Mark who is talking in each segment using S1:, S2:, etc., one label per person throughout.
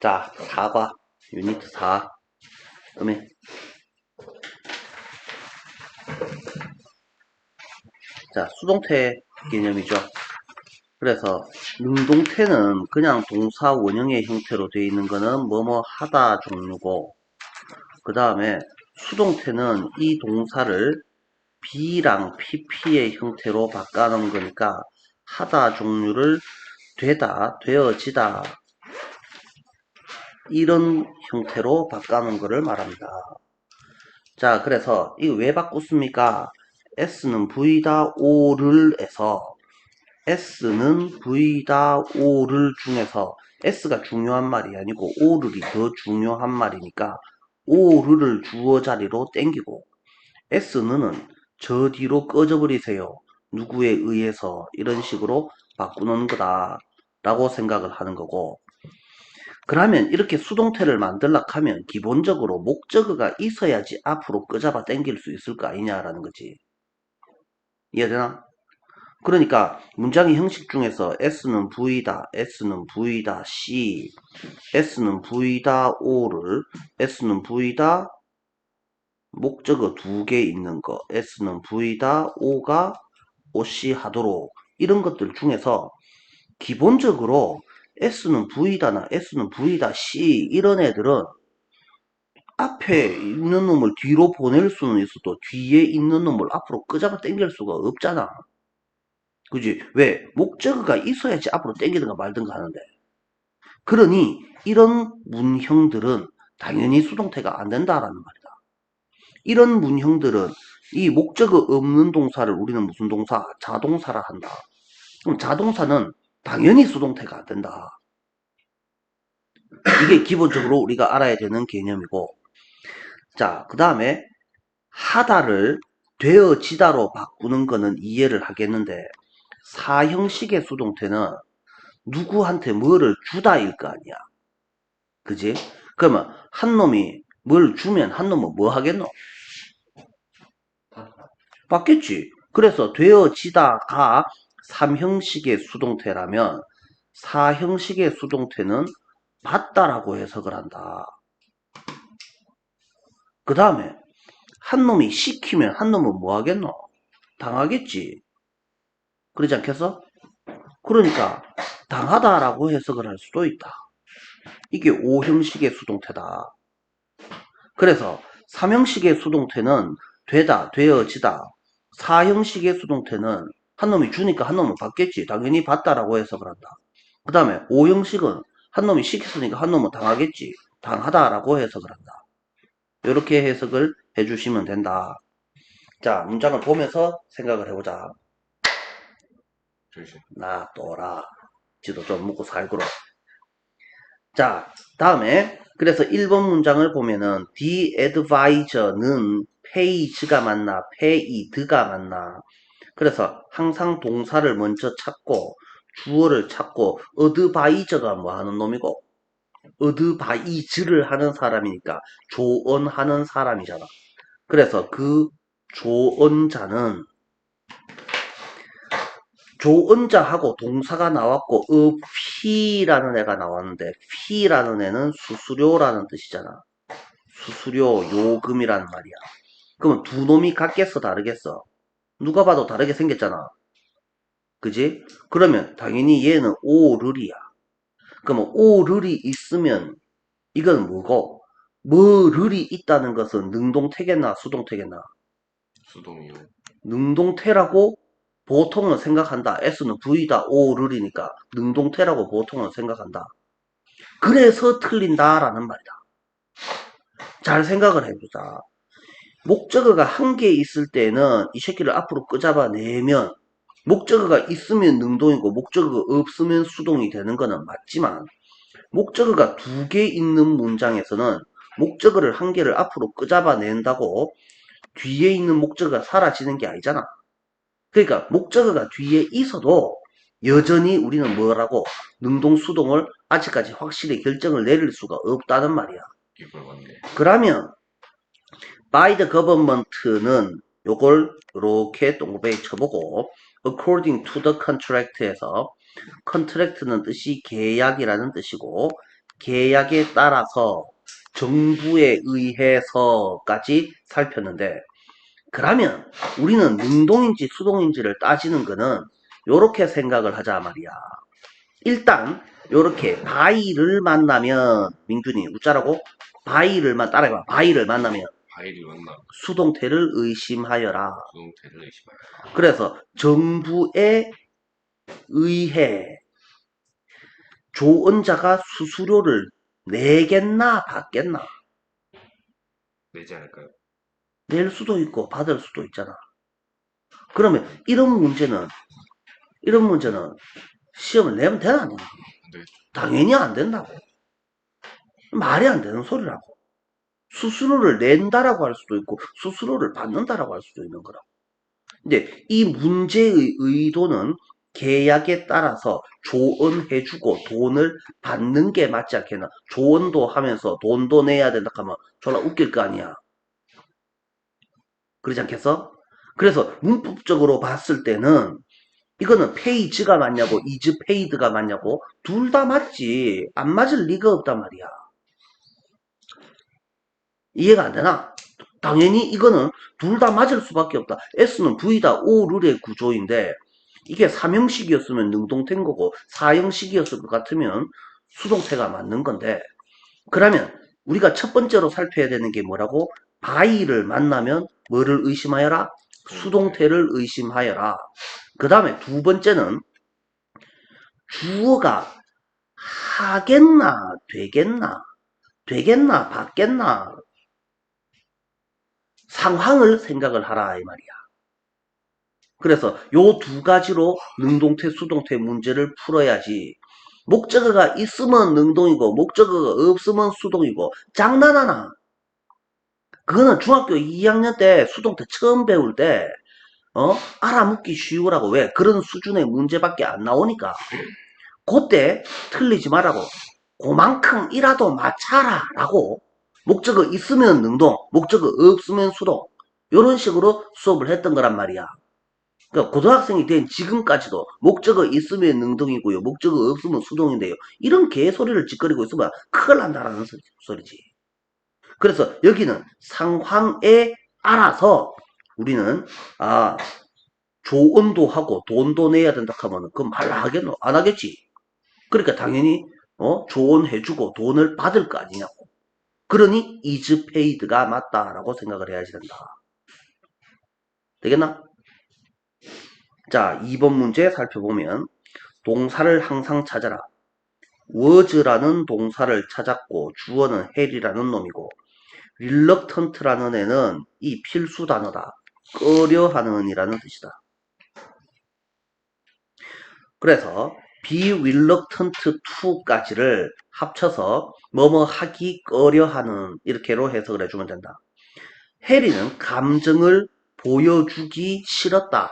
S1: 자, 4과 유니트 4 음에 자, 수동태 개념이죠. 그래서 능동태는 그냥 동사 원형의 형태로 되어 있는 거는 뭐뭐 하다 종류고, 그 다음에 수동태는 이 동사를 be랑 pp의 형태로 바꿔놓은 거니까 하다 종류를 되다, 되어지다 이런 형태로 바꿔놓은 거를 말합니다. 자, 그래서 이거 왜 바꿨습니까? S는 V다 O를 해서 S는 V다 O를 중에서 S가 중요한 말이 아니고 O를이 더 중요한 말이니까 O를 주어 자리로 땡기고 S는 저 뒤로 꺼져버리세요. 누구에 의해서 이런 식으로 바꾸는 거다 라고 생각을 하는 거고, 그러면 이렇게 수동태를 만들려고 하면 기본적으로 목적어가 있어야지 앞으로 끄잡아 당길 수 있을 거 아니냐라는 거지. 이해되나? 그러니까 문장의 형식 중에서 S는 V다, S는 V다, C, S는 V다, O를, S는 V다, 목적어 두 개 있는 거, S는 V다, O가 OC 하도록 이런 것들 중에서 기본적으로 S는 V다나 S는 V다, C 이런 애들은 앞에 있는 놈을 뒤로 보낼 수는 있어도 뒤에 있는 놈을 앞으로 끄잡아 당길 수가 없잖아. 그지? 왜? 목적어가 있어야지 앞으로 당기든가 말든가 하는데. 그러니 이런 문형들은 당연히 수동태가 안 된다라는 말이다. 이런 문형들은 이 목적어 없는 동사를 우리는 무슨 동사? 자동사라 한다. 그럼 자동사는 당연히 수동태가 안 된다. 이게 기본적으로 우리가 알아야 되는 개념이고, 자, 그 다음에 하다를 되어지다로 바꾸는 거는 이해를 하겠는데, 사형식의 수동태는 누구한테 뭐를 주다일 거 아니야. 그지? 그러면 한 놈이 뭘 주면 한 놈은 뭐 하겠노? 받겠지. 그래서 되어지다가 3형식의 수동태라면 4형식의 수동태는 받다라고 해석을 한다. 그 다음에 한 놈이 시키면 한 놈은 뭐 하겠노? 당하겠지. 그러지 않겠어? 그러니까 당하다라고 해석을 할 수도 있다. 이게 5형식의 수동태다. 그래서 3형식의 수동태는 되다, 되어지다. 4형식의 수동태는 한 놈이 주니까 한 놈은 받겠지. 당연히 받다라고 해석을 한다. 그 다음에 5형식은 한 놈이 시켰으니까 한 놈은 당하겠지. 당하다라고 해석을 한다. 이렇게 해석을 해주시면 된다. 자, 문장을 보면서 생각을 해보자. 놔둬라. 지도 좀 묻고 살구로. 자, 다음에 그래서 1번 문장을 보면은 the advisor는 page가 맞나 paid가 맞나. 그래서 항상 동사를 먼저 찾고 주어를 찾고 advisor가 뭐 하는 놈이고 advise를 하는 사람이니까 조언하는 사람이잖아. 그래서 그 조언자는 조언자하고 동사가 나왔고 fee라는 애가 나왔는데 fee라는 애는 수수료라는 뜻이잖아. 수수료, 요금이라는 말이야. 그러면 두 놈이 같겠어, 다르겠어? 누가 봐도 다르게 생겼잖아. 그지? 그러면 당연히 얘는 오를이야. 그러면 오를이 있으면 이건 뭐고? 뭐를이 있다는 것은 능동태겠나 수동태겠나?
S2: 수동이요.
S1: 능동태라고 보통은 생각한다. S는 V다, 오를이니까 능동태라고 보통은 생각한다. 그래서 틀린다라는 말이다. 잘 생각을 해보자. 목적어가 한 개 있을 때는 이 새끼를 앞으로 끄잡아내면 목적어가 있으면 능동이고 목적어가 없으면 수동이 되는 거는 맞지만 목적어가 두 개 있는 문장에서는 목적어를 한 개를 앞으로 끄잡아낸다고 뒤에 있는 목적어가 사라지는 게 아니잖아. 그러니까 목적어가 뒤에 있어도 여전히 우리는 뭐라고 능동 수동을 아직까지 확실히 결정을 내릴 수가 없다는 말이야.
S2: 이걸 맞네.
S1: 그러면 by the government는 요걸 이렇게 동그라미 쳐보고 according to the contract에서 contract는 뜻이 계약이라는 뜻이고 계약에 따라서 정부에 의해서까지 살폈는데 그러면 우리는 능동인지 수동인지를 따지는 거는 요렇게 생각을 하자 말이야. 일단 요렇게 바이를 만나면 민균이 웃자라고? 따라해봐. 바이를 만나면
S2: 바이를 만나
S1: 수동태를 의심하여라.
S2: 수동태를 의심하라.
S1: 그래서 정부에 의해 조언자가 수수료를 내겠나 받겠나?
S2: 내지 않을까요?
S1: 낼 수도 있고 받을 수도 있잖아. 그러면 이런 문제는 시험을 내면 되나 안 되나?
S2: 안 되겠죠.
S1: 당연히 안 된다고. 말이 안 되는 소리라고. 수수료를 낸다라고 할 수도 있고 수수료를 받는다라고 할 수도 있는 거라고. 근데 이 문제의 의도는 계약에 따라서 조언해주고 돈을 받는 게 맞지 않겠나. 조언도 하면서 돈도 내야 된다 하면 졸라 웃길 거 아니야. 그러지 않겠어? 그래서 문법적으로 봤을 때는 이거는 페이지가 맞냐고 이즈 페이드가 맞냐고 둘 다 맞지. 안 맞을 리가 없단 말이야. 이해가 안 되나? 당연히 이거는 둘 다 맞을 수밖에 없다. S는 V다 O룰의 구조인데 이게 3형식이었으면 능동태인 거고 4형식이었을 것 같으면 수동태가 맞는 건데 그러면 우리가 첫 번째로 살펴야 되는 게 뭐라고? 바이를 만나면 뭐를 의심하여라? 수동태를 의심하여라. 그 다음에 두 번째는 주어가 하겠나 되겠나 받겠나 상황을 생각을 하라 이 말이야. 그래서 요 두 가지로 능동태 수동태 문제를 풀어야지 목적어가 있으면 능동이고 목적어가 없으면 수동이고 장난하나. 그거는 중학교 2학년 때 수동태 처음 배울 때 알아묻기 쉬우라고. 왜? 그런 수준의 문제밖에 안 나오니까. 그때 틀리지 말라고. 그만큼이라도 맞춰라 라고. 목적어 있으면 능동, 목적어 없으면 수동. 이런 식으로 수업을 했던 거란 말이야. 그러니까 고등학생이 된 지금까지도 목적어 있으면 능동이고요. 목적어 없으면 수동인데요. 이런 개소리를 짓거리고 있으면 큰일 난다라는 소리지. 그래서 여기는 상황에 알아서 우리는 조언도 하고 돈도 내야 된다 하면 그건 말 하겠노? 안 하겠지. 그러니까 당연히 조언해주고 돈을 받을 거 아니냐고. 그러니 is paid가 맞다라고 생각을 해야지 된다. 되겠나? 자, 2번 문제 살펴보면 동사를 항상 찾아라. was라는 동사를 찾았고 주어는 hel이라는 놈이고 reluctant라는 애는 이 필수 단어다. 꺼려하는 이라는 뜻이다. 그래서 be reluctant to까지를 합쳐서 뭐뭐 하기 꺼려하는 이렇게로 해석을 해주면 된다. 해리는 감정을 보여주기 싫었다.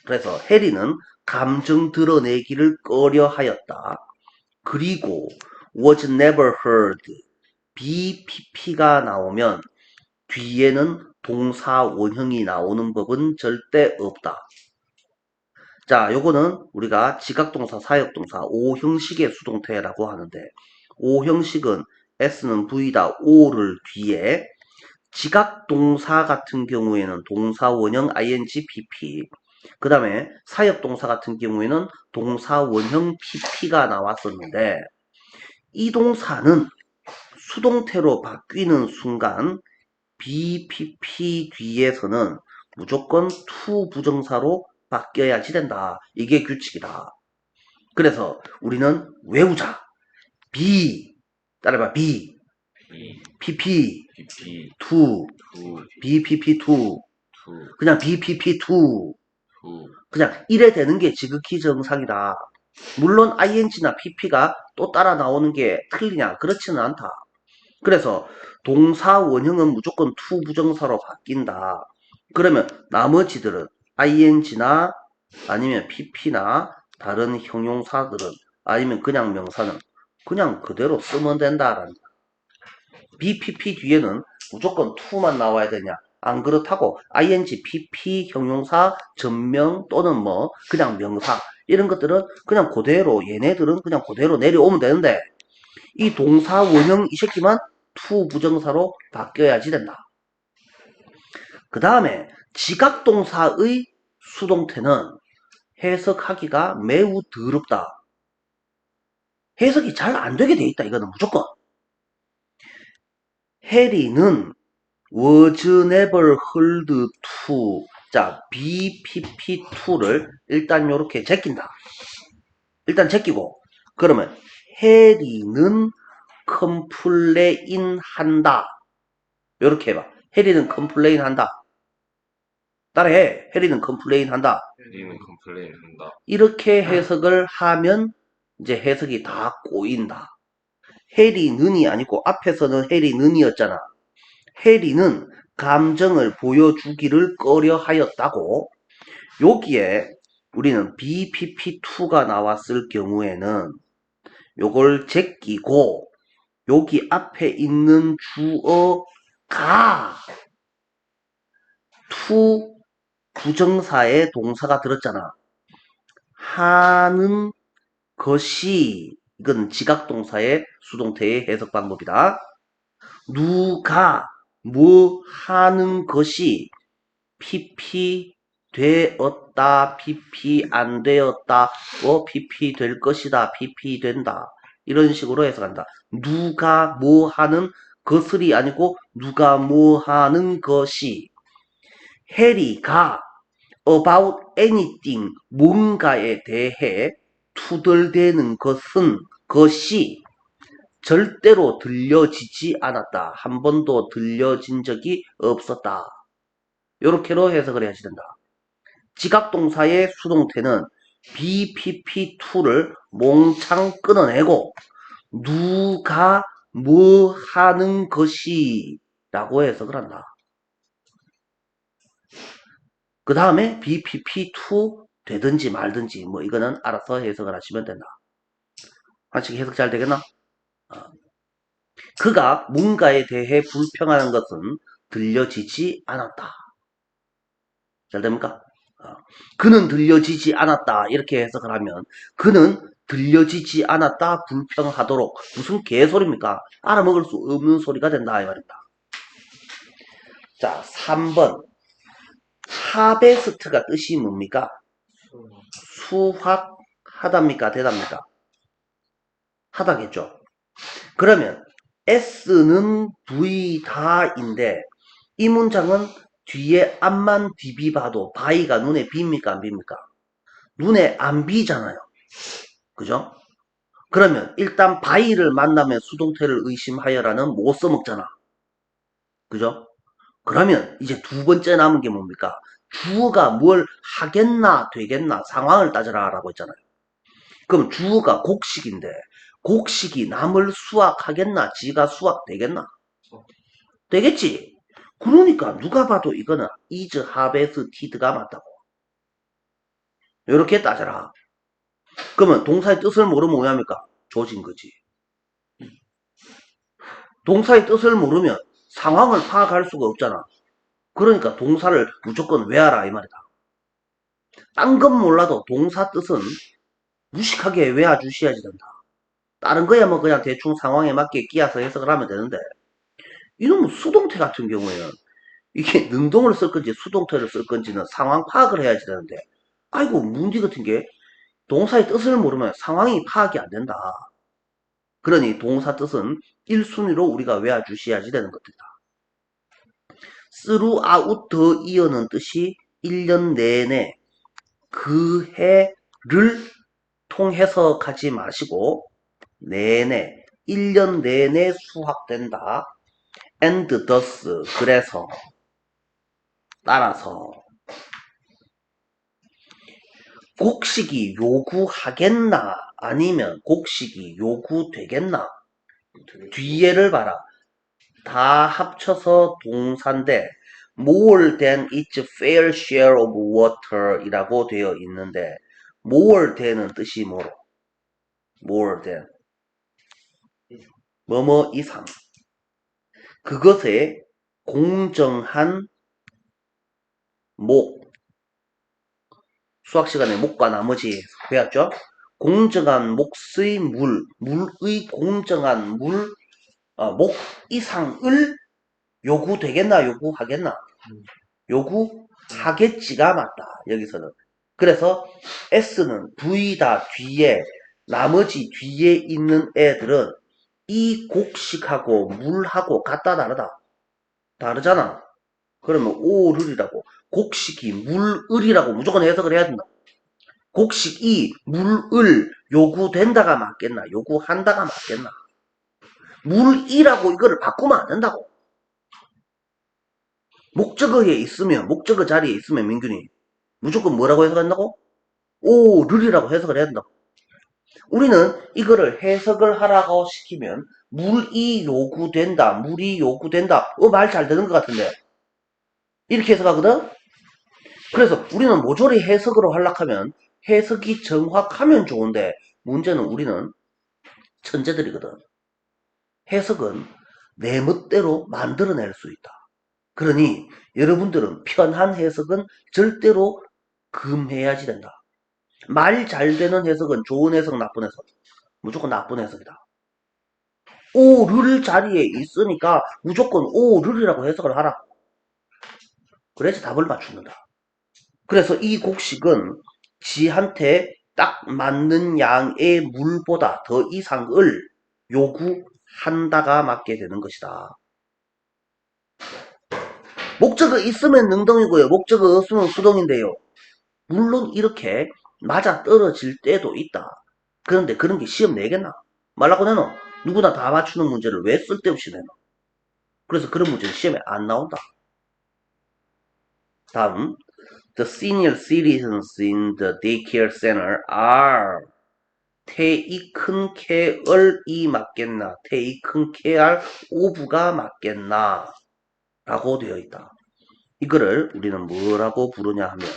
S1: 그래서 해리는 감정 드러내기를 꺼려하였다. 그리고 was never heard BPP가 나오면 뒤에는 동사 원형이 나오는 법은 절대 없다. 자, 요거는 우리가 지각동사, 사역동사 5형식의 수동태라고 하는데 5형식은 S는 V다 O를 뒤에 지각동사 같은 경우에는 동사 원형 ing PP 그 다음에 사역동사 같은 경우에는 동사 원형 PP가 나왔었는데 이 동사는 수동태로 바뀌는 순간 BPP 뒤에서는 무조건 to 부정사로 바뀌어야지 된다. 이게 규칙이다. 그래서 우리는 외우자. B 따라해봐. B PP
S2: PP
S1: to
S2: 투
S1: BPP to
S2: 투
S1: 그냥 BPP to
S2: 투
S1: 그냥 이래 되는 게 지극히 정상이다. 물론 ing나 pp가 또 따라 나오는 게 틀리냐? 그렇지는 않다. 그래서 동사 원형은 무조건 to 부정사로 바뀐다. 그러면 나머지들은 ing나 아니면 pp나 다른 형용사들은 아니면 그냥 명사는 그냥 그대로 쓰면 된다라는 거야. BPP 뒤에는 무조건 to만 나와야 되냐? 안 그렇다고 ing, pp, 형용사, 전명 또는 뭐 그냥 명사 이런 것들은 그냥 그대로 얘네들은 그냥 그대로 내려오면 되는데 이 동사 원형 이 새끼만 to 부정사로 바뀌어야지 된다. 그 다음에 지각동사의 수동태는 해석하기가 매우 더럽다. 해석이 잘 안 되게 돼 있다. 이거는 무조건. 해리는 was never heard to. 자, BPP2를 일단 요렇게 제낀다. 일단 제끼고, 그러면 해리는 컴플레인 한다. 요렇게 해봐. 해리는 컴플레인 한다. 따라해. 해리는 컴플레인 한다.
S2: 해리는 컴플레인 한다.
S1: 이렇게 해석을 하면 이제 해석이 다 꼬인다. 해리는이 아니고 앞에서는 해리는이었잖아. 해리는 감정을 보여주기를 꺼려 하였다고. 여기에 우리는 BPP2가 나왔을 경우에는 요걸 제끼고 여기 앞에 있는 주어가 to 부정사의 동사가 들었잖아. 하는 것이 이건 지각동사의 수동태의 해석 방법이다. 누가 뭐 하는 것이 PP 되었다, PP 안 되었다, PP 될 것이다, PP 된다. 이런 식으로 해석한다. 누가 뭐 하는 것을이 아니고 누가 뭐 하는 것이. 해리가 about anything 뭔가에 대해 투덜대는 것이 절대로 들려지지 않았다. 한 번도 들려진 적이 없었다. 요렇게로 해석을 해야지 된다. 지각동사의 수동태는 BPP2를 몽창 끊어내고 누가 뭐 하는 것이 라고 해석을 한다. 그 다음에 BPP2 되든지 말든지 뭐 이거는 알아서 해석을 하시면 된다. 한식 해석 잘 되겠나? 그가 뭔가에 대해 불평하는 것은 들려지지 않았다. 잘 됩니까? 그는 들려지지 않았다. 이렇게 해석을 하면 그는 들려지지 않았다. 불평하도록. 무슨 개소리입니까? 알아먹을 수 없는 소리가 된다. 이 말입니다. 자, 3번. 하베스트가 뜻이 뭡니까? 수확하답니까? 되답니까? 하다겠죠. 그러면 S는 V다인데 이 문장은 뒤에 앞만 뒤비봐도 바이가 눈에 빕니까? 안 빕니까? 눈에 안 비잖아요. 그죠? 그러면 일단 바이를 만나면 수동태를 의심하여라는 못 써먹잖아. 그죠? 그러면 이제 두 번째 남은 게 뭡니까? 주어가 뭘 하겠나 되겠나 상황을 따져라 라고 했잖아요. 그럼 주어가 곡식인데 곡식이 남을 수확하겠나 지가 수확되겠나? 되겠지. 그러니까 누가 봐도 이거는 is harvested가 맞다고. 이렇게 따져라. 그러면 동사의 뜻을 모르면 뭐합니까? 조진 거지. 동사의 뜻을 모르면 상황을 파악할 수가 없잖아. 그러니까 동사를 무조건 외워라 이 말이다. 딴 건 몰라도 동사 뜻은 무식하게 외워주셔야지 된다. 다른 거야 뭐 그냥 대충 상황에 맞게 끼워서 해석을 하면 되는데 이놈은 수동태 같은 경우에는 이게 능동을 쓸 건지 수동태를 쓸 건지는 상황 파악을 해야지 되는데 아이고 문제 같은 게 동사의 뜻을 모르면 상황이 파악이 안 된다. 그러니 동사 뜻은 1순위로 우리가 외워주셔야지 되는 것들이다. throughout the year는 뜻이 1년 내내 그 해를 통해서 가지 마시고 내내 1년 내내 수확된다. and thus 그래서 따라서 곡식이 요구하겠나 아니면 곡식이 요구되겠나 뒤에를 봐라. 다 합쳐서 동사인데 more than its fair share of water 이라고 되어 있는데 more than은 뜻이 뭐로? more than 뭐뭐 이상 그것에 공정한 목 수학 시간에 목과 나머지 배웠죠? 공정한 몫의 물의 공정한 목 이상을 요구되겠나, 요구하겠나? 요구하겠지가 맞다, 여기서는. 그래서 S는 V다 뒤에, 나머지 뒤에 있는 애들은 이 곡식하고 물하고 같다, 다르다? 다르잖아. 그러면 오를이라고, 곡식이 물을이라고 무조건 해석을 해야 된다. 곡식이 물을 요구된다가 맞겠나? 요구한다가 맞겠나? 물이라고 이거를 바꾸면 안 된다고. 목적어 자리에 있으면 민균이 무조건 뭐라고 해석한다고? 오를이라고 해석을 해야 된다고. 우리는 이거를 해석을 하라고 시키면 물이 요구된다, 말 잘 되는 것 같은데 이렇게 해석하거든. 그래서 우리는 모조리 해석으로 하려면 해석이 정확하면 좋은데 문제는 우리는 천재들이거든. 해석은 내 멋대로 만들어낼 수 있다. 그러니 여러분들은 편한 해석은 절대로 금해야지 된다. 말 잘 되는 해석은 좋은 해석, 나쁜 해석. 무조건 나쁜 해석이다. 오를 자리에 있으니까 무조건 오를이라고 해석을 하라. 그래야지 답을 맞춘다. 그래서 이 곡식은 지한테 딱 맞는 양의 물보다 더 이상을 요구한다가 맞게 되는 것이다. 목적어 있으면 능동이고요. 목적어 없으면 수동인데요. 물론 이렇게 맞아 떨어질 때도 있다. 그런데 그런 게 시험 내겠나? 말라고 내놔. 누구나 다 맞추는 문제를 왜 쓸데없이 내놔? 그래서 그런 문제는 시험에 안 나온다. 다음, the senior citizens in the daycare center are taken care이 맞겠나? taken care of가 맞겠나? 라고 되어 있다. 이거를 우리는 뭐라고 부르냐 하면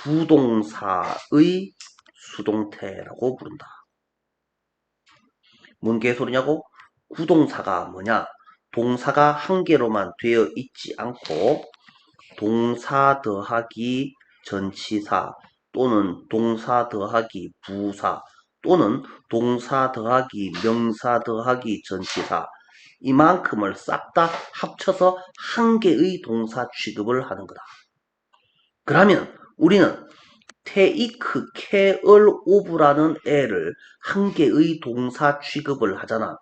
S1: 구동사의 수동태라고 부른다. 뭔 개소리냐고? 구동사가 뭐냐? 동사가 한 개로만 되어 있지 않고 동사 더하기 전치사 또는 동사 더하기 부사 또는 동사 더하기 명사 더하기 전치사 이만큼을 싹 다 합쳐서 한 개의 동사 취급을 하는 거다. 그러면 우리는 take care of라는 애를 한 개의 동사 취급을 하잖아.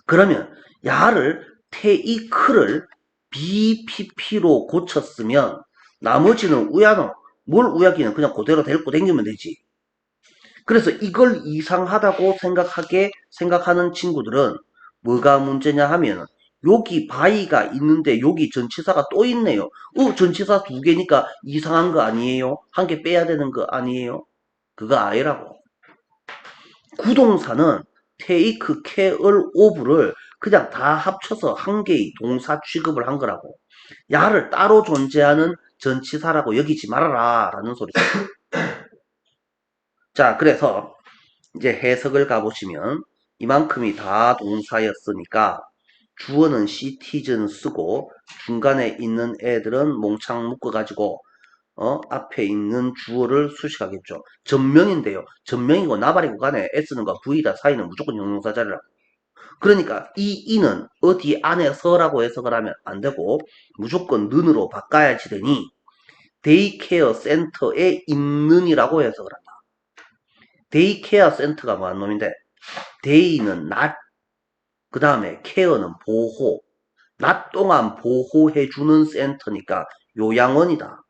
S1: 그러면 야를 take를 BPP로 고쳤으면 나머지는 우야노. 뭘 우야기는 그냥 그대로 데리고 다니면 되지. 그래서 이걸 이상하다고 생각하는 친구들은 뭐가 문제냐 하면 여기 바이가 있는데 여기 전치사가 또 있네요. 전치사 두 개니까 이상한 거 아니에요? 한 개 빼야 되는 거 아니에요? 그거 아니라고. 구동사는 take care of를 그냥 다 합쳐서 한 개의 동사 취급을 한 거라고. 야를 따로 존재하는 전치사라고 여기지 말아라 라는 소리죠. 자, 그래서 이제 해석을 가보시면 이만큼이 다 동사였으니까 주어는 citizen 쓰고 중간에 있는 애들은 몽창 묶어가지고 앞에 있는 주어를 수식하겠죠. 전명인데요. 전명이고 나발이고 간에 S는과 V다 사이는 무조건 형용사 자리라고. 그러니까 이 이는 어디 안에서라고 해석을 하면 안 되고 무조건 는으로 바꿔야지 되니 데이케어 센터에 있는이라고 해석을 한다. 데이케어 센터가 뭐한 놈인데 데이는 낮, 그 다음에 케어는 보호, 낮 동안 보호해주는 센터니까 요양원이다.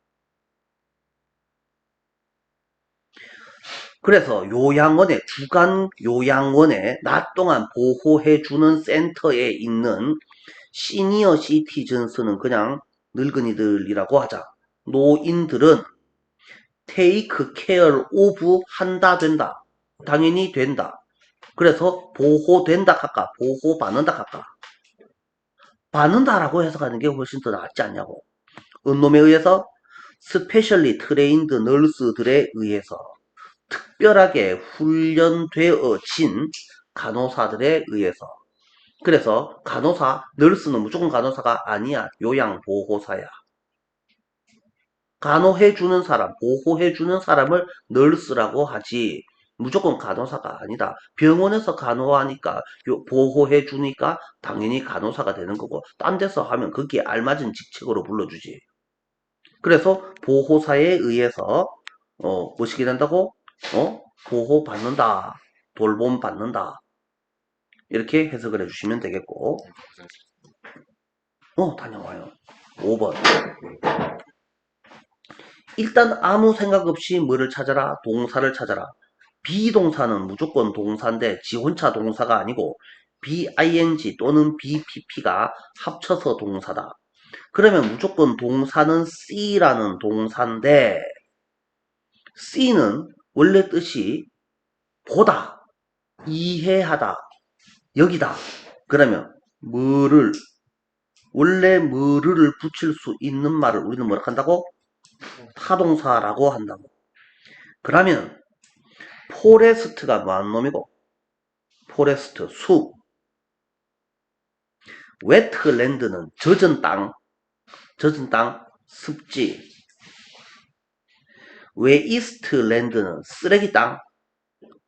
S1: 그래서 요양원에 주간 요양원에 낮 동안 보호해주는 센터에 있는 시니어 시티즌스는 그냥 늙은이들이라고 하자. 노인들은 take care of 한다 된다. 당연히 된다. 그래서 보호된다 할까? 보호받는다 할까? 받는다라고 해석하는 게 훨씬 더 낫지 않냐고. 은놈에 의해서 스페셜리 트레인드 널스들에 의해서 특별하게 훈련되어진 간호사들에 의해서. 그래서 간호사, 널스는 무조건 간호사가 아니야. 요양보호사야. 간호해주는 사람, 보호해주는 사람을 널스라고 하지 무조건 간호사가 아니다. 병원에서 간호하니까 보호해주니까 당연히 간호사가 되는 거고 딴 데서 하면 거기에 알맞은 직책으로 불러주지. 그래서 보호사에 의해서 뭐시게 된다고? 보호받는다. 돌봄 받는다. 이렇게 해석을 해주시면 되겠고 다녀와요. 5번. 일단 아무 생각 없이 뭐를 찾아라? 동사를 찾아라. 비동사는 무조건 동사인데 지 혼자 동사가 아니고 BING 또는 BPP가 합쳐서 동사다. 그러면 무조건 동사는 C라는 동사인데 C는 원래 뜻이 보다, 이해하다, 여기다. 그러면 뭐를 원래 뭐를 붙일 수 있는 말을 우리는 뭐라 한다고? 타동사라고 한다고. 그러면 포레스트가 뭐하는 놈이고? 포레스트, 숲. 웨트랜드는 젖은 땅, 습지. 웨이스트랜드는 쓰레기 땅,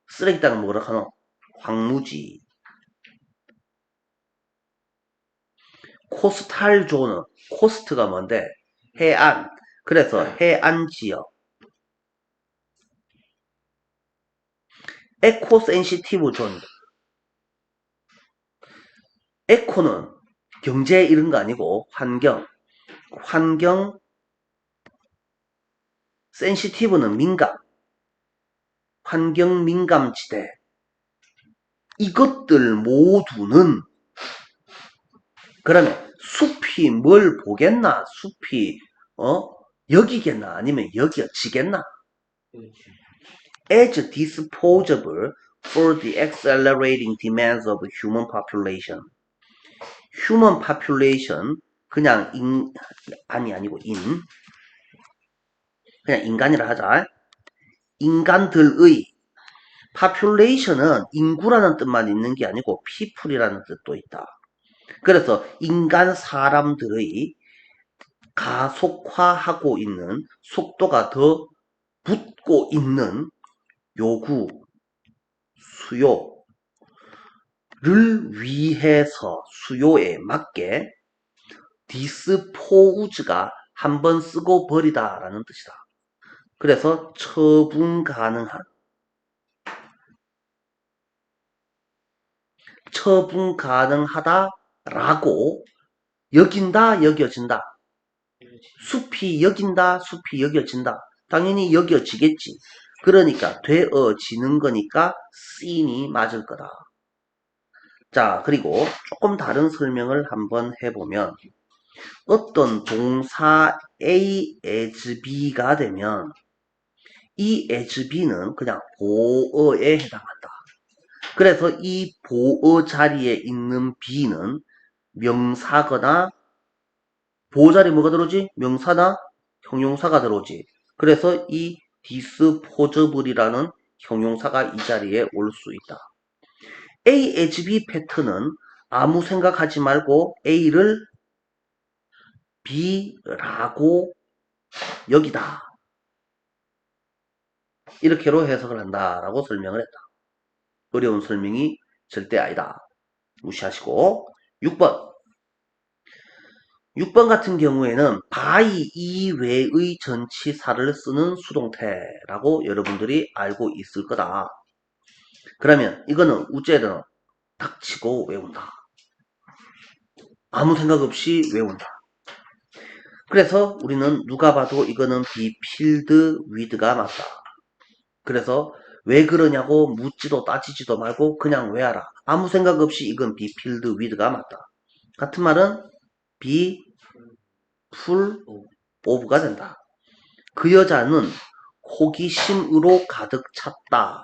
S1: 쓰레기 땅은 뭐라 하노? 황무지. 코스탈 존은 코스트가 뭔데? 해안. 그래서 해안 지역. 에코 센시티브 존. 에코는 경제 이런 거 아니고 환경. 환경 센시티브는 민감. 환경 민감지대. 이것들 모두는 그러면 숲이 뭘 보겠나? 숲이 여기겠나? 아니면 여겨지겠나? As disposable for the accelerating demands of human population. human population 그냥 아니고 그냥 인간이라 하자. 인간들의 population은 인구라는 뜻만 있는 게 아니고 people이라는 뜻도 있다. 그래서 인간 사람들의 가속화하고 있는 속도가 더 붙고 있는 요구, 수요를 위해서 수요에 맞게 디스포우즈가 한번 쓰고 버리다 라는 뜻이다. 그래서 처분 가능한 처분 가능하다라고 여긴다, 여겨진다. 숲이 여긴다, 숲이 여겨진다. 당연히 여겨지겠지. 그러니까 되어지는 거니까 씬이 맞을 거다. 자, 그리고 조금 다른 설명을 한번 해보면 어떤 동사 A as B가 되면 이 as B는 그냥 보어에 해당한다. 그래서 이 보어 자리에 있는 B는 명사거나 보어 자리에 뭐가 들어오지? 명사나 형용사가 들어오지. 그래서 이 disposable이라는 형용사가 이 자리에 올 수 있다. A as B 패턴은 아무 생각하지 말고 A를 B라고 여기다. 이렇게로 해석을 한다라고 설명을 했다. 어려운 설명이 절대 아니다. 무시하시고 6번. 6번 같은 경우에는 by 이외의 전치사를 쓰는 수동태라고 여러분들이 알고 있을 거다. 그러면 이거는 우째는 닥치고 외운다. 아무 생각 없이 외운다. 그래서 우리는 누가 봐도 이거는 be filled with가 맞다. 그래서 왜 그러냐고 묻지도 따지지도 말고 그냥 외워라. 아무 생각 없이 이건 be filled with가 맞다. 같은 말은 be full of가 된다. 그 여자는 호기심으로 가득 찼다.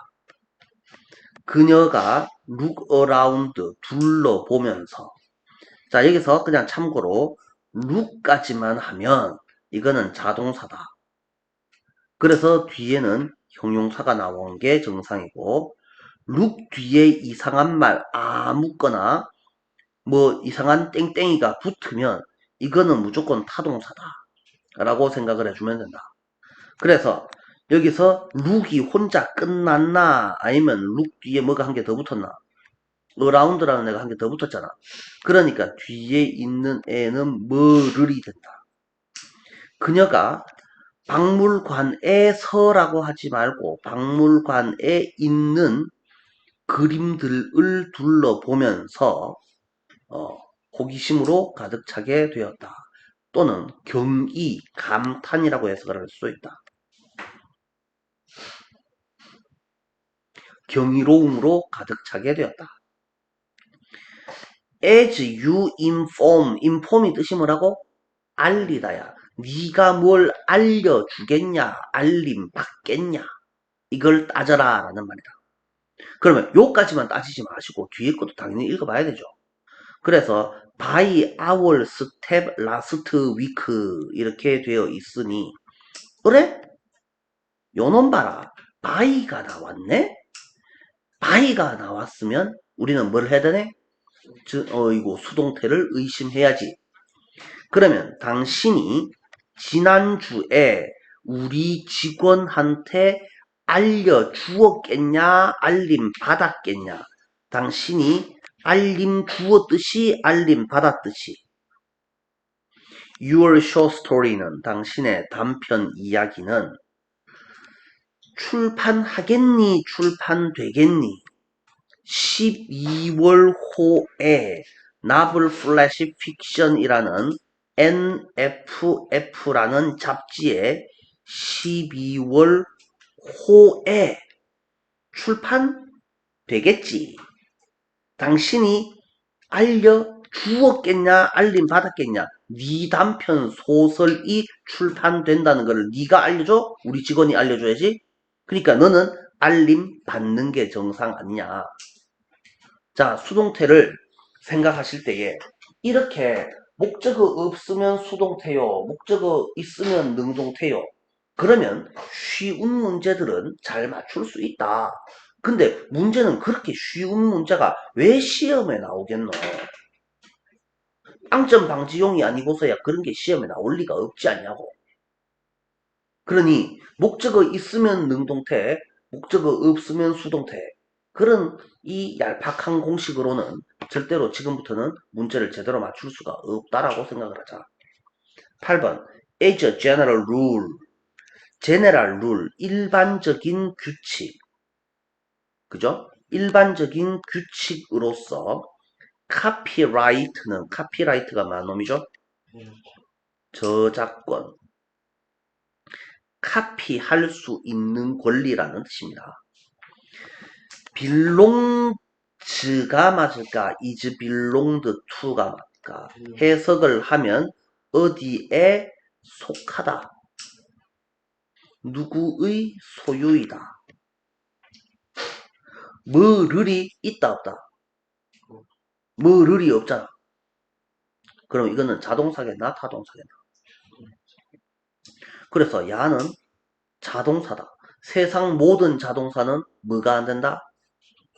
S1: 그녀가 look around 둘러보면서 자 여기서 그냥 참고로 look까지만 하면 이거는 자동사다. 그래서 뒤에는 형용사가 나온 게 정상이고 look 뒤에 이상한 말 아무거나 뭐 이상한 땡땡이가 붙으면 이거는 무조건 타동사다. 라고 생각을 해주면 된다. 그래서 여기서 룩이 혼자 끝났나 아니면 룩 뒤에 뭐가 한 개 더 붙었나? 어라운드라는 애가 한 개 더 붙었잖아. 그러니까 뒤에 있는 애는 뭐를이 된다. 그녀가 박물관에서라고 하지 말고 박물관에 있는 그림들을 둘러보면서 호기심으로 가득 차게 되었다. 또는 경의, 감탄이라고 해석을 할 수 있다. 경이로움으로 가득 차게 되었다. As you inform이 뜻이 뭐라고? 알리다야. 네가 뭘 알려주겠냐? 알림 받겠냐? 이걸 따져라 라는 말이다. 그러면 요까지만 따지지 마시고 뒤에 것도 당연히 읽어봐야 되죠. 그래서 by our step last week 이렇게 되어 있으니 그래? 요놈 봐라. by가 나왔네? by가 나왔으면 우리는 뭘 해야 되네? 이거 수동태를 의심해야지. 그러면 당신이 지난주에 우리 직원한테 알려주었겠냐? 알림 받았겠냐? 당신이 알림 주었듯이 알림 받았듯이. Your short story는 당신의 단편 이야기는 출판하겠니? 출판되겠니? 12월 호에 나블 플래시 픽션이라는 NFF라는 잡지에 12월 호에 출판되겠지. 당신이 알려주었겠냐? 알림 받았겠냐? 네 단편 소설이 출판된다는 걸 네가 알려줘? 우리 직원이 알려줘야지. 그러니까 너는 알림 받는 게 정상 아니냐. 자, 수동태를 생각하실 때에 이렇게 목적어 없으면 수동태요. 목적어 있으면 능동태요. 그러면 쉬운 문제들은 잘 맞출 수 있다. 근데 문제는 그렇게 쉬운 문제가 왜 시험에 나오겠노? 빵점 방지용이 아니고서야 그런 게 시험에 나올 리가 없지 않냐고. 그러니 목적어 있으면 능동태, 목적어 없으면 수동태. 그런 이 얄팍한 공식으로는 절대로 지금부터는 문제를 제대로 맞출 수가 없다라고 생각을 하자. 8번 as a general rule general rule 일반적인 규칙 그죠? 일반적인 규칙으로서 카피라이트가 뭐한 놈이죠? 저작권 카피할 수 있는 권리라는 뜻입니다. belong가 맞을까? is belonged to가 맞을까? 해석을 하면 어디에 속하다. 누구의 소유이다. 뭐를이 있다 없다. 뭐를이 없잖아. 그럼 이거는 자동사겠나 타동사겠나? 그래서 야는 자동사다. 세상 모든 자동사는 뭐가 안 된다?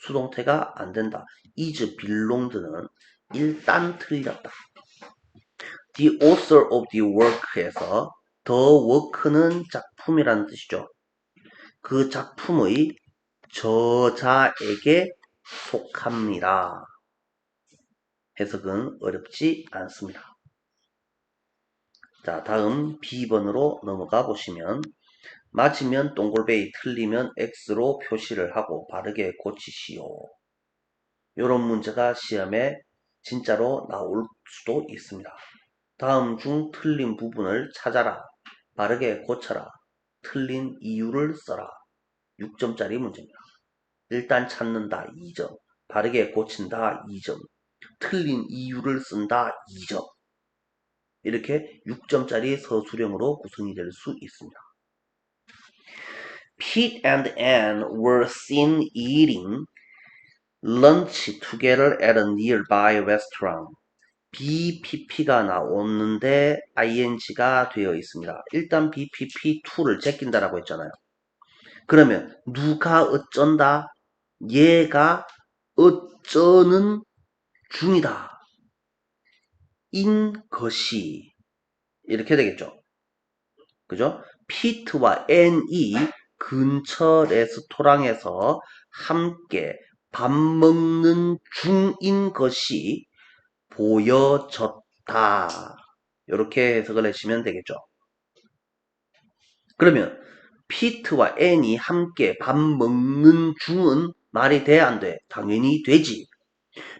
S1: 수동태가 안 된다. is belonged는 일단 틀렸다. The author of the work에서 the work는 작품이라는 뜻이죠. 그 작품의 저자에게 속합니다. 해석은 어렵지 않습니다. 자, 다음 B번으로 넘어가 보시면 맞으면 동글베이, 틀리면 X로 표시를 하고 바르게 고치시오. 이런 문제가 시험에 진짜로 나올 수도 있습니다. 다음 중 틀린 부분을 찾아라. 바르게 고쳐라. 틀린 이유를 써라. 6점짜리 문제입니다. 일단 찾는다 2점. 바르게 고친다 2점. 틀린 이유를 쓴다 2점. 이렇게 6점짜리 서술형으로 구성이 될 수 있습니다. Pete and Anne were seen eating lunch together at a nearby restaurant. BPP가 나오는데 ing가 되어 있습니다. 일단 BPP2를 제낀다라고 했잖아요. 그러면 누가 어쩐다? 얘가 어쩌는 중이다. 인 것이 이렇게 되겠죠. 그죠? 피트와 앤이 근처 레스토랑에서 함께 밥 먹는 중인 것이 보여졌다. 이렇게 해석을 하시면 되겠죠. 그러면 피트와 앤이 함께 밥 먹는 중은 말이 돼, 안 돼? 당연히 되지.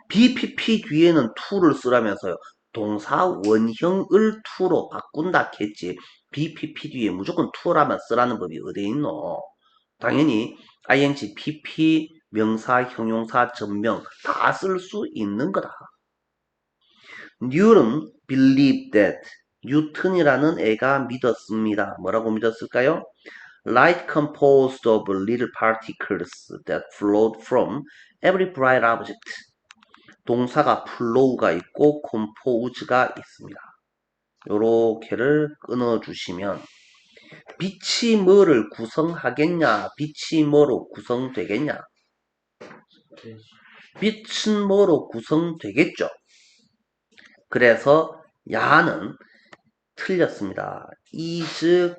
S1: BPP 뒤에는 to를 쓰라면서요. 동사 원형을 to로 바꾼다 했지. BPP 뒤에 무조건 to라만 쓰라는 법이 어디 있노? 당연히 ing, PP, 명사, 형용사, 전명 다 쓸 수 있는 거다. Newton believed that 뉴턴이라는 애가 믿었습니다. 뭐라고 믿었을까요? Light composed of little particles that flowed from every bright object. 동사가 flow가 있고 compose가 있습니다. 요렇게를 끊어주시면 빛이 뭐를 구성하겠냐? 빛이 뭐로 구성되겠냐? 빛은 뭐로 구성되겠죠? 그래서 야는 틀렸습니다. is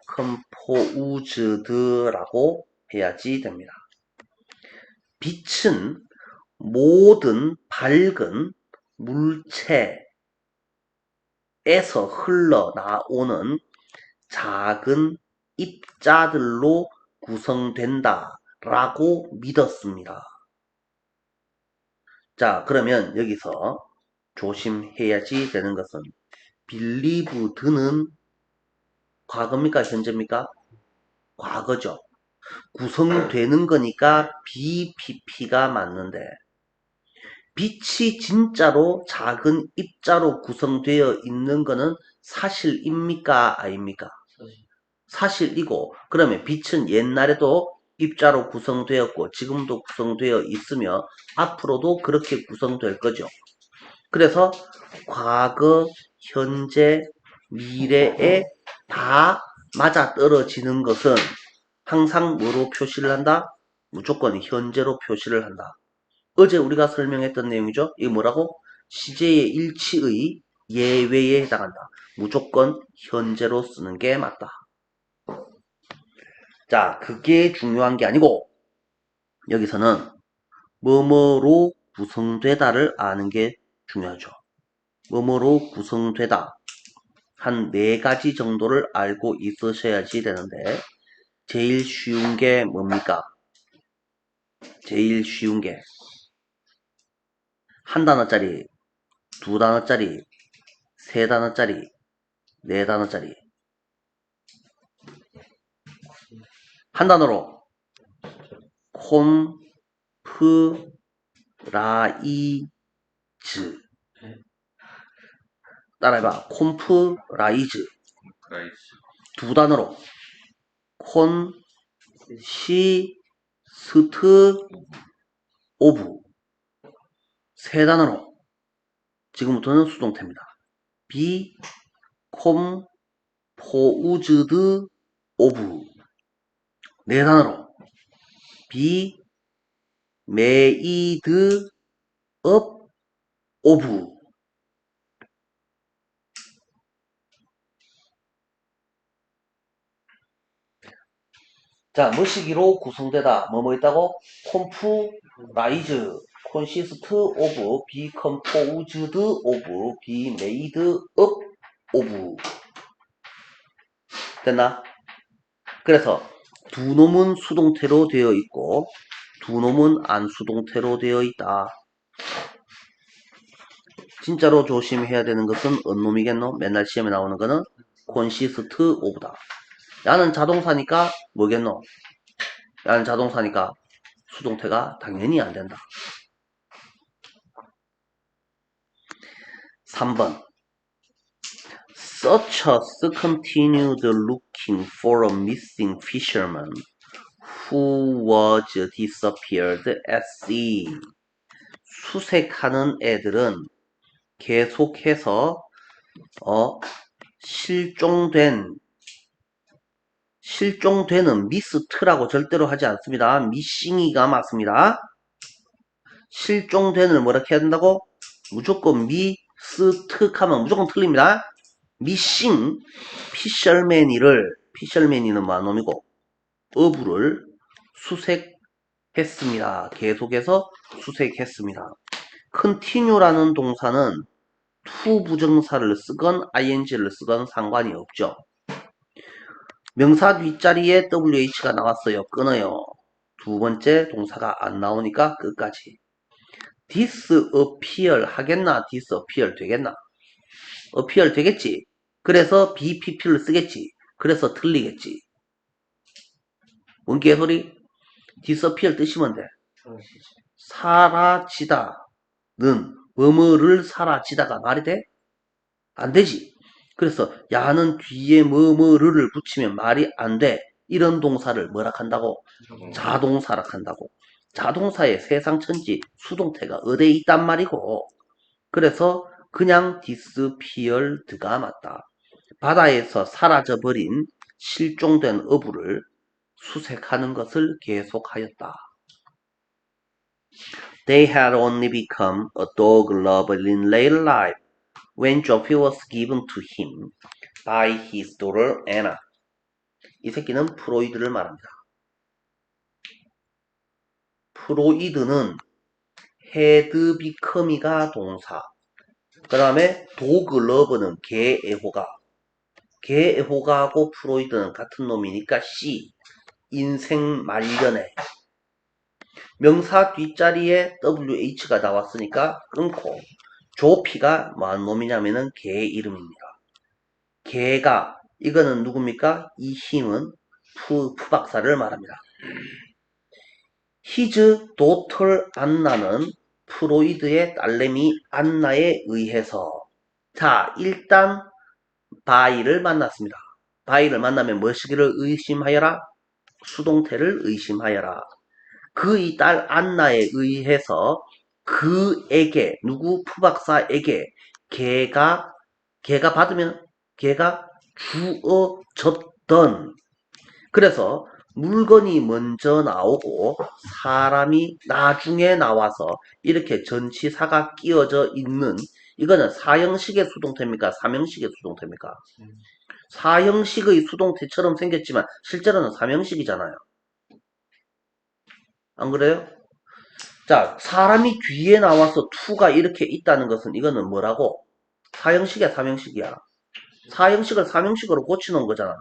S1: composed라고 해야지 됩니다. 빛은 모든 밝은 물체에서 흘러나오는 작은 입자들로 구성된다 라고 믿었습니다. 자, 그러면 여기서 조심해야지 되는 것은 believed는 과거입니까? 현재입니까? 과거죠. 구성되는 거니까 BPP가 맞는데 빛이 진짜로 작은 입자로 구성되어 있는 거는 사실입니까? 아닙니까? 사실이고 그러면 빛은 옛날에도 입자로 구성되었고 지금도 구성되어 있으며 앞으로도 그렇게 구성될 거죠. 그래서 과거, 현재, 미래에 다 맞아떨어지는 것은 항상 뭐로 표시를 한다? 무조건 현재로 표시를 한다. 어제 우리가 설명했던 내용이죠. 이게 뭐라고? 시제의 일치의 예외에 해당한다. 무조건 현재로 쓰는 게 맞다. 자, 그게 중요한 게 아니고 여기서는 뭐뭐로 구성되다를 아는 게 중요하죠. 뭐뭐로 구성되다. 한 4가지 정도를 알고 있으셔야지 되는데 제일 쉬운 게 뭡니까? 제일 쉬운 게 한 단어짜리, 2단어짜리, 3단어짜리, 4단어짜리. 한 단어로 콤프라이즈. 따라해봐. 콤프라이즈.
S2: 라이즈.
S1: 2단어로 콘시스트 오브. 3단어로 지금부터는 수동태입니다. 비 콤포우즈드 오브. 4단어로 비 메이드 업 오브. 자, 뭐시기로 구성되다. 뭐뭐 있다고? 콤프라이즈, 콘시스트 오브, 비 컴포즈드 오브, 비 메이드 업 오브. 됐나? 그래서 두 놈은 수동태로 되어 있고 두 놈은 안수동태로 되어 있다. 진짜로 조심해야 되는 것은 어느 놈이겠노? 맨날 시험에 나오는 거는 콘시스트 오브다. 야는 자동사니까 뭐겠노? 야는 자동사니까 수동태가 당연히 안 된다. 3번. Such as continued looking for a missing fisherman who was disappeared at sea. 수색하는 애들은 계속해서 실종되는 미스트라고 절대로 하지 않습니다. 미싱이가 맞습니다. 실종된을 뭐라고 해야 된다고? 무조건 미스트 하면 무조건 틀립니다. 미싱 피셔맨이를 피셜맨이는 뭐놈이고 어부를 수색했습니다. 계속해서 수색했습니다. continue라는 동사는 to 부정사를 쓰건 ing를 쓰건 상관이 없죠. 명사 뒷자리에 wh가 나왔어요. 끊어요. 두 번째 동사가 안 나오니까 끝까지. disappear 하겠나? disappear 되겠나? appear 되겠지. 그래서 BPP를 쓰겠지. 그래서 틀리겠지. 뭔 개소리? disappear 뜨시면 돼. 사라지다는 뭐뭐를 사라지다가 말이 돼? 안 되지. 그래서 야는 뒤에 뭐뭐를 붙이면 말이 안 돼. 이런 동사를 뭐라 한다고? 자동사라 한다고. 자동사의 세상천지 수동태가 어디에 있단 말이고. 그래서 그냥 disappeared가 맞다. 바다에서 사라져버린 실종된 어부를 수색하는 것을 계속하였다. They had only become a dog lover in later life when Joffrey was given to him by his daughter Anna. 이 새끼는 프로이드를 말합니다. 프로이드는 had become이가 동사, 그 다음에 dog love는 개애호가, 개애호가하고 프로이드는 같은 놈이니까 C, 인생 말년에. 명사 뒷자리에 WH가 나왔으니까 끊고 조피가 뭐한 놈이냐면은 개 이름입니다. 개가 이거는 누굽니까? 이 힘은 푸박사를 말합니다. His daughter 안나는 프로이드의 딸내미 안나에 의해서 자 일단 바이를 만났습니다. 바이를 만나면 무엇이기를 의심하여라? 수동태를 의심하여라. 그의 딸 안나에 의해서 그에게 누구 푸박사에게 걔가 받으면 걔가 주어졌던 그래서 물건이 먼저 나오고 사람이 나중에 나와서 이렇게 전치사가 끼어져 있는 이거는 사형식의 수동태입니까? 삼형식의 수동태입니까? 사형식의 수동태처럼 생겼지만 실제로는 삼형식이잖아요. 안 그래요? 자, 사람이 뒤에 나와서 to가 이렇게 있다는 것은 이거는 뭐라고? 사형식이야, 삼형식이야. 사형식을 삼형식으로 고치는 거잖아.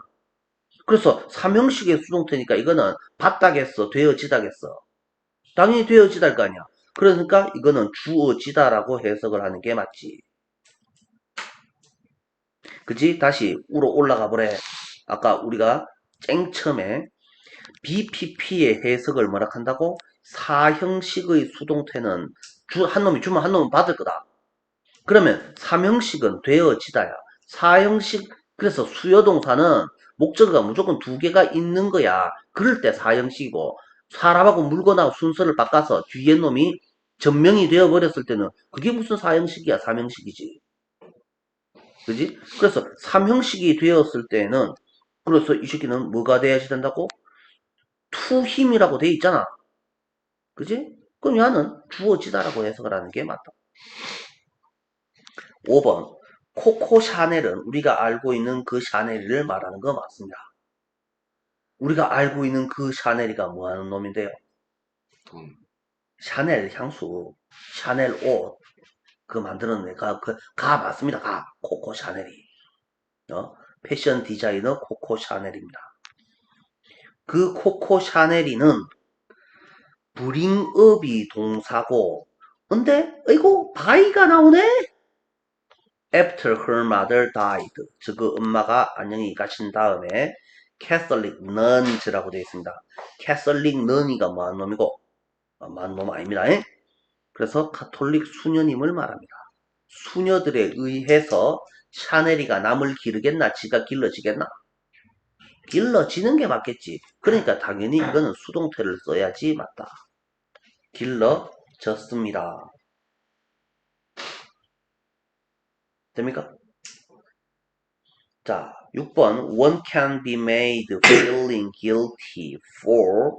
S1: 그래서 삼형식의 수동태니까 이거는 받다겠어, 되어지다겠어. 당연히 되어지다일 거 아니야. 그러니까 이거는 주어지다라고 해석을 하는 게 맞지. 그치? 다시 우로 올라가 보래. 아까 우리가 쨍첨에 BPP의 해석을 뭐라 한다고? 사형식의 수동태는 한 놈이 주면 한 놈은 받을 거다. 그러면 삼형식은 되어지다야. 사형식 그래서 수요동사는 목적어가 무조건 두 개가 있는 거야. 그럴 때 사형식이고 사람하고 물건하고 순서를 바꿔서 뒤에 놈이 전명이 되어버렸을 때는 그게 무슨 사형식이야. 삼형식이지. 그지? 그래서 삼형식이 되었을 때는 그래서 이 새끼는 뭐가 돼야지 된다고? 투힘이라고 돼 있잖아. 그지? 그럼 야는 주어지다라고 해석을 하는 게 맞다. 5번 코코 샤넬은 우리가 알고 있는 그 샤넬을 말하는 거 맞습니다. 우리가 알고 있는 그 샤넬이가 뭐하는 놈인데요?
S2: 돈.
S1: 샤넬 향수, 샤넬 옷, 그 만드는 애가 가 맞습니다. 가 코코 샤넬이 패션 디자이너 코코 샤넬입니다. 그 코코 샤넬이는 브링업이 동사고 근데 이거 바이가 나오네? After her mother died. 즉 엄마가 안녕히 가신 다음에 Catholic nuns라고 되어 있습니다. Catholic nun이가 뭐한 놈이고 뭐한 놈 아닙니다. 그래서 카톨릭 수녀님을 말합니다. 수녀들에 의해서 샤넬이가 남을 기르겠나? 지가 길러지겠나? 길러지는 게 맞겠지. 그러니까 당연히 이거는 수동태를 써야지 맞다. 길러졌습니다. 됩니까? 자, 6번 One can be made feeling guilty for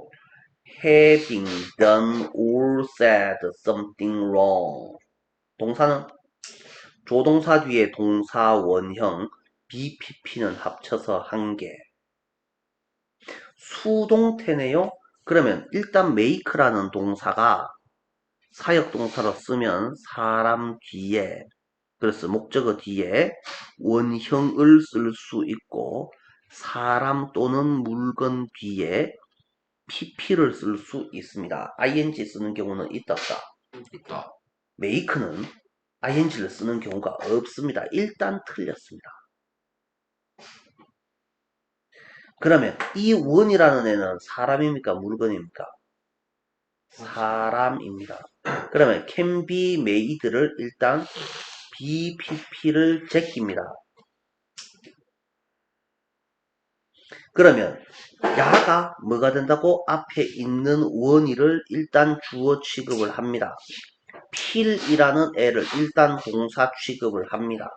S1: having done or said something wrong. 동사는 조동사 뒤에 동사 원형 BPP는 합쳐서 한 개. 수동태네요. 그러면 일단 make라는 동사가 사역동사로 쓰면 사람 뒤에, 그래서 목적어 뒤에 원형을 쓸 수 있고, 사람 또는 물건 뒤에 pp를 쓸 수 있습니다. ing 쓰는 경우는 있다 없다?
S2: 있다.
S1: make는 ing를 쓰는 경우가 없습니다. 일단 틀렸습니다. 그러면 이 원이라는 애는 사람입니까? 물건입니까? 사람입니다. 그러면 can be made를 일단 BPP를 제낍니다. 그러면 야가 뭐가 된다고? 앞에 있는 원의를 일단 주어 취급을 합니다. 필이라는 애를 일단 동사 취급을 합니다.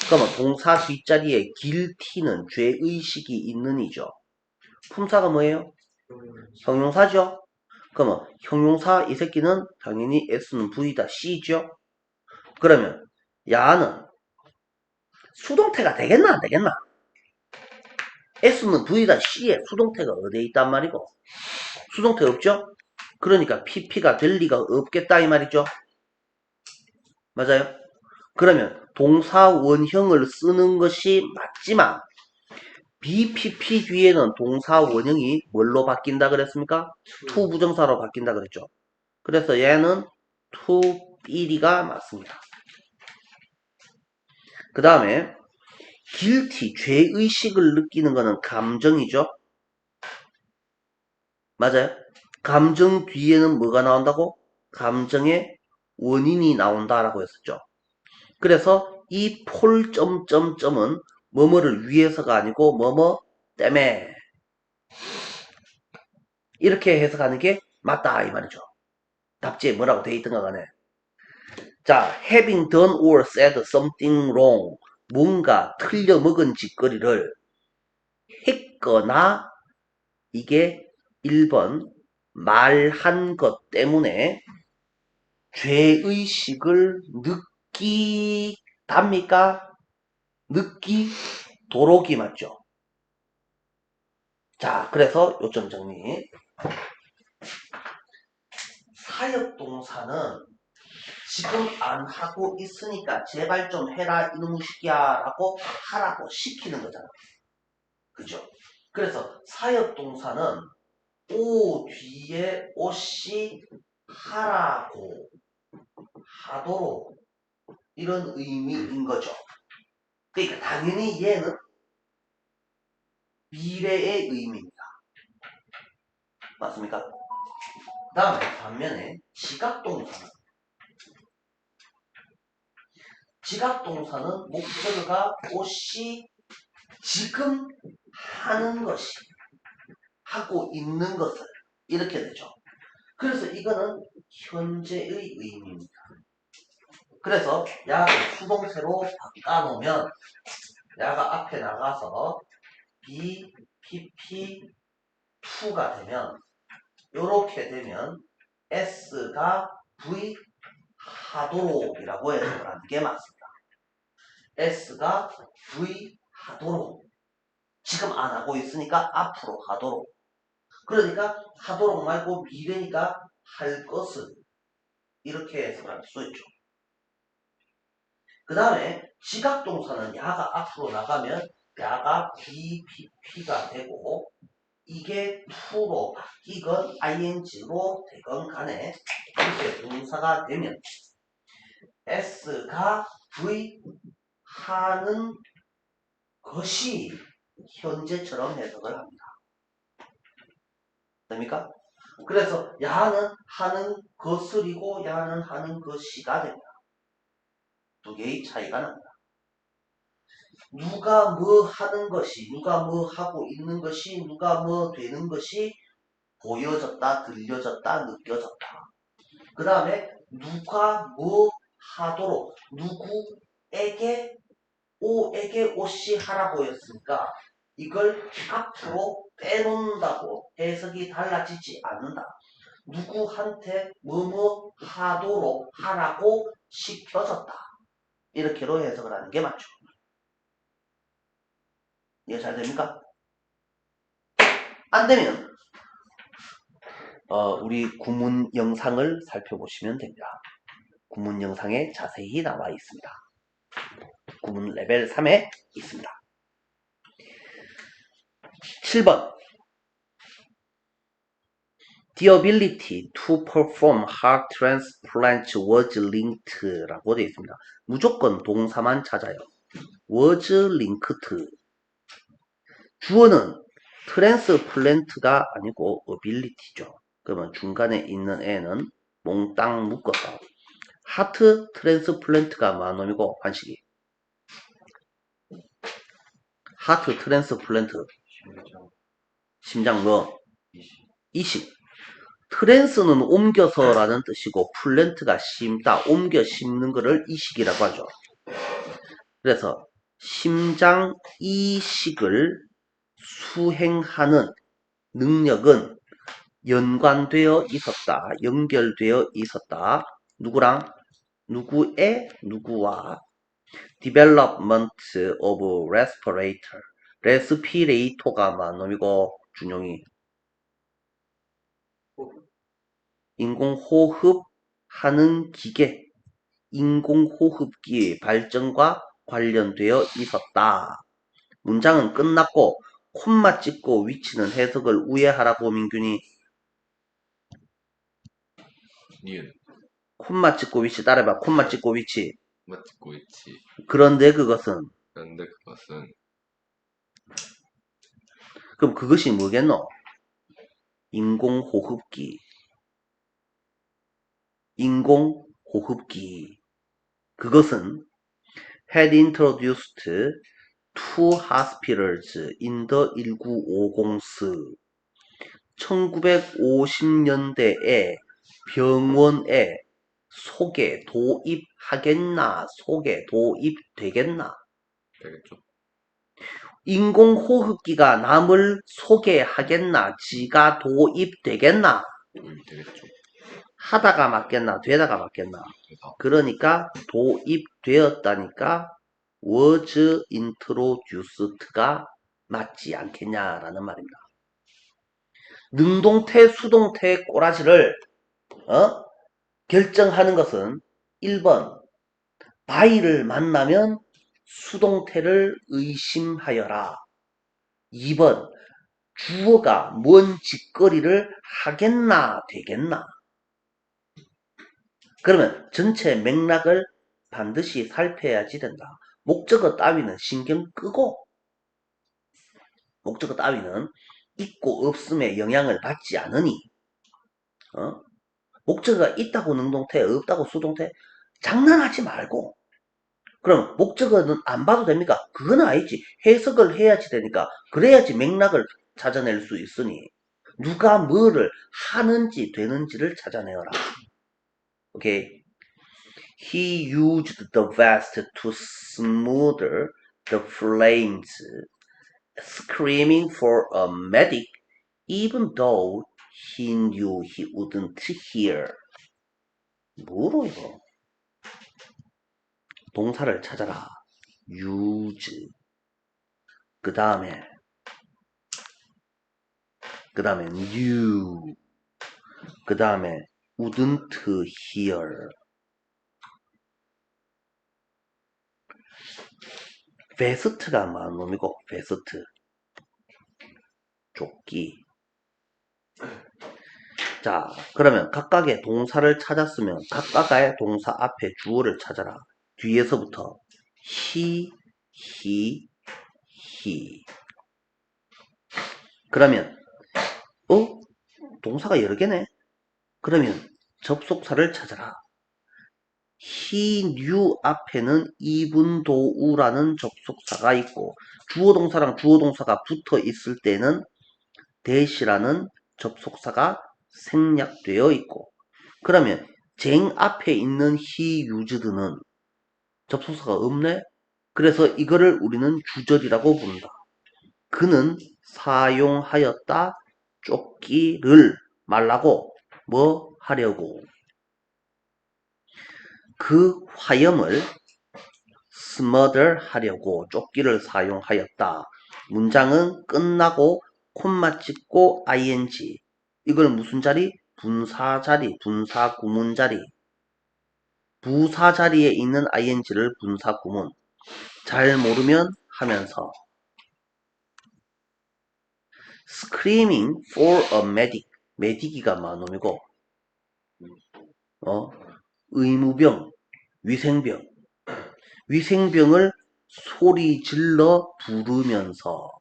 S1: 그러면 동사 뒷자리에 guilty는 죄의식이 있는 이죠. 품사가 뭐예요? 형용사죠. 그러면 형용사 이 새끼는 당연히 S는 V다 C죠. 그러면 야는 수동태가 되겠나 안 되겠나? S는 V다 C에 수동태가 어디에 있단 말이고 수동태 없죠? 그러니까 PP가 될 리가 없겠다 이 말이죠. 맞아요? 그러면 동사 원형을 쓰는 것이 맞지만 BPP 뒤에는 동사 원형이 뭘로 바뀐다 그랬습니까? to 부정사로 바뀐다 그랬죠. 그래서 얘는 to 삐리가 맞습니다. 그 다음에 guilty, 죄의식을 느끼는 것은 감정이죠. 맞아요? 감정 뒤에는 뭐가 나온다고? 감정의 원인이 나온다라고 했었죠. 그래서 이 폴 점점점은 뭐뭐를 위해서가 아니고 뭐뭐 때문에 이렇게 해석하는 게 맞다 이 말이죠. 답지에 뭐라고 돼 있던가 간에. 자, having done or said something wrong, 뭔가 틀려 먹은 짓거리를 했거나 이게 1번 말한 것 때문에 죄의식을 느끼답니까? 느끼도록이 맞죠. 자, 그래서 요점 정리. 사역동사는 지금 안 하고 있으니까 제발 좀 해라 이놈의 새끼야 라고 하라고 시키는 거잖아. 그죠? 그래서 사역동사는 오 뒤에 오씨 하라고 하도록 이런 의미인 거죠. 그러니까 당연히 얘는 미래의 의미입니다. 맞습니까? 다음에 반면에 지각동사는 목적어가 오씨 지금 하는 것이 하고 있는 것을 이렇게 되죠. 그래서 이거는 현재의 의미입니다. 그래서 야를 수동태로 바꿔놓으면 야가 앞에 나가서 B, PP, 2가 되면 이렇게 되면 S가 V 하도록이라고 해석을 하는 게 맞습니다. S가 V 하도록 지금 안 하고 있으니까 앞으로 하도록 그러니까 하도록 말고 미래니까 할 것을 이렇게 해석을 할 수 있죠. 그 다음에 지각동사는 야가 앞으로 나가면 야가 BPP가 되고 이게 to로 바뀌건 ing로 되건 간에 이렇게 동사가 되면 S가 V 하는 것이 현재처럼 해석을 합니다. 됩니까? 그래서 야는 하는 것을이고 야는 하는 것이가 됩니다. 두 개의 차이가 납니다. 누가 뭐 하는 것이, 누가 뭐 하고 있는 것이, 누가 뭐 되는 것이 보여졌다, 들려졌다, 느껴졌다. 그 다음에 누가 뭐 하도록, 누구에게, 오에게 오씨 하라고 했으니까 이걸 앞으로 빼놓는다고 해석이 달라지지 않는다. 누구한테 뭐뭐 하도록 하라고 시켜졌다. 이렇게로 해석을 하는 게 맞죠. 이해 잘 됩니까? 안 되면 우리 구문 영상을 살펴보시면 됩니다. 구문 영상에 자세히 나와 있습니다. 구문 레벨 3에 있습니다. 7번 The ability to perform heart transplants was linked라고 되어 있습니다. 무조건 동사만 찾아요. was linked. 주어는 트랜스플랜트가 아니고 ability죠. 그러면 중간에 있는 애는 몽땅 묶었다. 하트 트랜스플랜트가 만놈이고 관식이. 하트 트랜스플랜트 심장 뭐? 이식. 트랜스는 옮겨서라는 뜻이고 플랜트가 심다, 옮겨 심는 것을 이식이라고 하죠. 그래서 심장 이식을 수행하는 능력은 연관되어 있었다, 연결되어 있었다. 누구랑? 누구의? 누구와? Development of respirator. 레스피레이터가 만놈이고 준용이 인공호흡하는 기계, 인공호흡기 발전과 관련되어 있었다. 문장은 끝났고 콤마 찍고 위치는 해석을 우회하라고 민균이.
S2: 니은
S1: 콤마 찍고 위치 따라해봐. 콤마 찍고 위치.
S2: 맞고 있지.
S1: 그런데 그것은.
S2: 그런데 그것은
S1: 그럼 그것이 뭐겠노? 인공호흡기. 인공호흡기. 그것은 had introduced to hospitals in the 1950s. 1950년대에 병원에 소개 도입하겠나? 소개 도입되겠나?
S2: 되겠죠?
S1: 인공호흡기가 남을 소개하겠나? 지가 도입되겠나?
S2: 되겠죠?
S1: 하다가 맞겠나? 되다가 맞겠나?
S2: 그래서
S1: 그러니까 도입되었다니까 was introduced가 맞지 않겠냐라는 말입니다. 능동태, 수동태의 꼬라지를 결정하는 것은 1번 by를 만나면 수동태를 의심하여라. 2번 주어가 뭔 짓거리를 하겠나 되겠나. 그러면 전체 맥락을 반드시 살펴야지 된다. 목적어 따위는 신경 끄고, 목적어 따위는 있고 없음에 영향을 받지 않으니 목적어가 있다고 능동태, 없다고 수동태 장난하지 말고. 그럼 목적어는 안 봐도 됩니까? 그건 아니지. 해석을 해야지 되니까. 그래야지 맥락을 찾아낼 수 있으니 누가 뭐를 하는지 되는지를 찾아내어라. 오케이. He used the vest to smother the flames, screaming for a medic, even though he knew he wouldn't hear. 뭐로 이거? 동사를 찾아라. use. 그 다음에 knew. 그 다음에 wouldn't hear. 베스트가 많은 놈이고 베스트. 조끼. 자, 그러면 각각의 동사를 찾았으면 각각의 동사 앞에 주어를 찾아라. 뒤에서부터 he, he. 그러면 동사가 여러 개네. 그러면 접속사를 찾아라. he knew 앞에는 even though라는 접속사가 있고 주어 동사랑 주어 동사가 붙어 있을 때는 that이라는 접속사가 생략되어 있고, 그러면 쟁 앞에 있는 he used는 접속사가 없네. 그래서 이거를 우리는 주절이라고 부른다. 그는 사용하였다. 쫓기를 말라고 뭐 하려고. 그 화염을 smother 하려고 쫓기를 사용하였다. 문장은 끝나고 콤마 찍고 ing. 이걸 무슨 자리? 분사 자리, 분사 구문 자리. 부사 자리에 있는 ing를 분사 구문. 잘 모르면 하면서. screaming for a medic. medic이가 뭐놈이고, 의무병, 위생병. 위생병을 소리 질러 부르면서.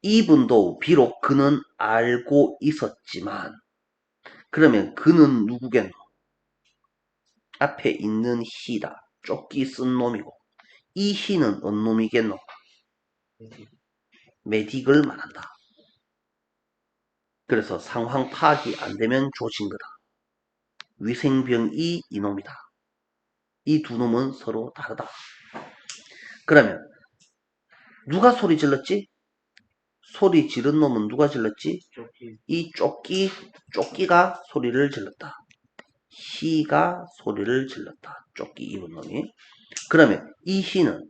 S1: 이분도 비록 그는 알고 있었지만, 그러면 그는 누구겠노? 앞에 있는 he다. 조끼 쓴 놈이고, 이 he는 어느 놈이겠노? 메딕을 말한다. 그래서 상황 파악이 안 되면 조진 거다. 위생병이 이놈이다. 이 두 놈은 서로 다르다. 그러면 누가 소리 질렀지? 소리 지른 놈은 누가 질렀지? 이 쪼끼가 소리를 질렀다. 희가 소리를 질렀다. 쪼끼 입은 놈이. 그러면 이 희는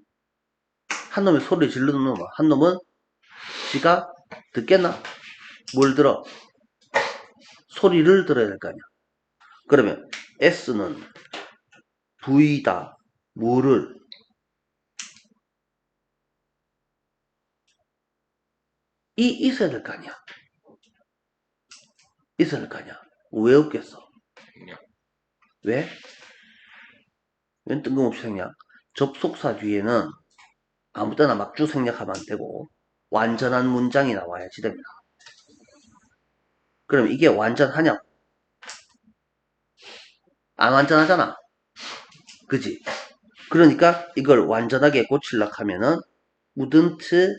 S1: 한 놈이 소리 지르는 놈은 한 놈은 지가 듣겠나? 뭘 들어? 소리를 들어야 될 거 아니야. 그러면 S는 V다. 뭐를? 있어야 될 거 아니야. 있어야 될 거 아니야. 왜 없겠어?
S2: 생략.
S1: 왜? 왜 뜬금없이 생략? 접속사 뒤에는 아무 때나 막주 생략하면 안 되고 완전한 문장이 나와야지 됩니다. 그럼 이게 완전하냐? 안 완전하잖아. 그지? 그러니까 이걸 완전하게 고치려고 하면은 wouldn't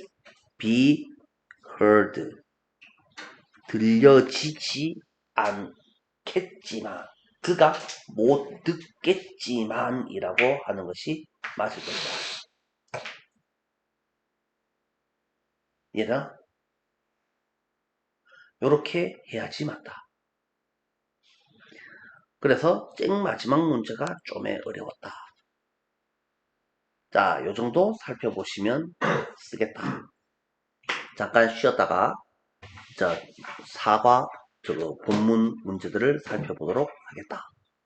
S1: be heard. 들려지지 않겠지만, 그가 못 듣겠지만 이라고 하는 것이 맞을 겁니다. 얘들아, 요렇게 해야지 맞다. 그래서 쨍 마지막 문제가 좀 어려웠다. 자, 요 정도 살펴보시면 쓰겠다. 잠깐 쉬었다가 자, 사과 본문 문제들을 살펴보도록 하겠다.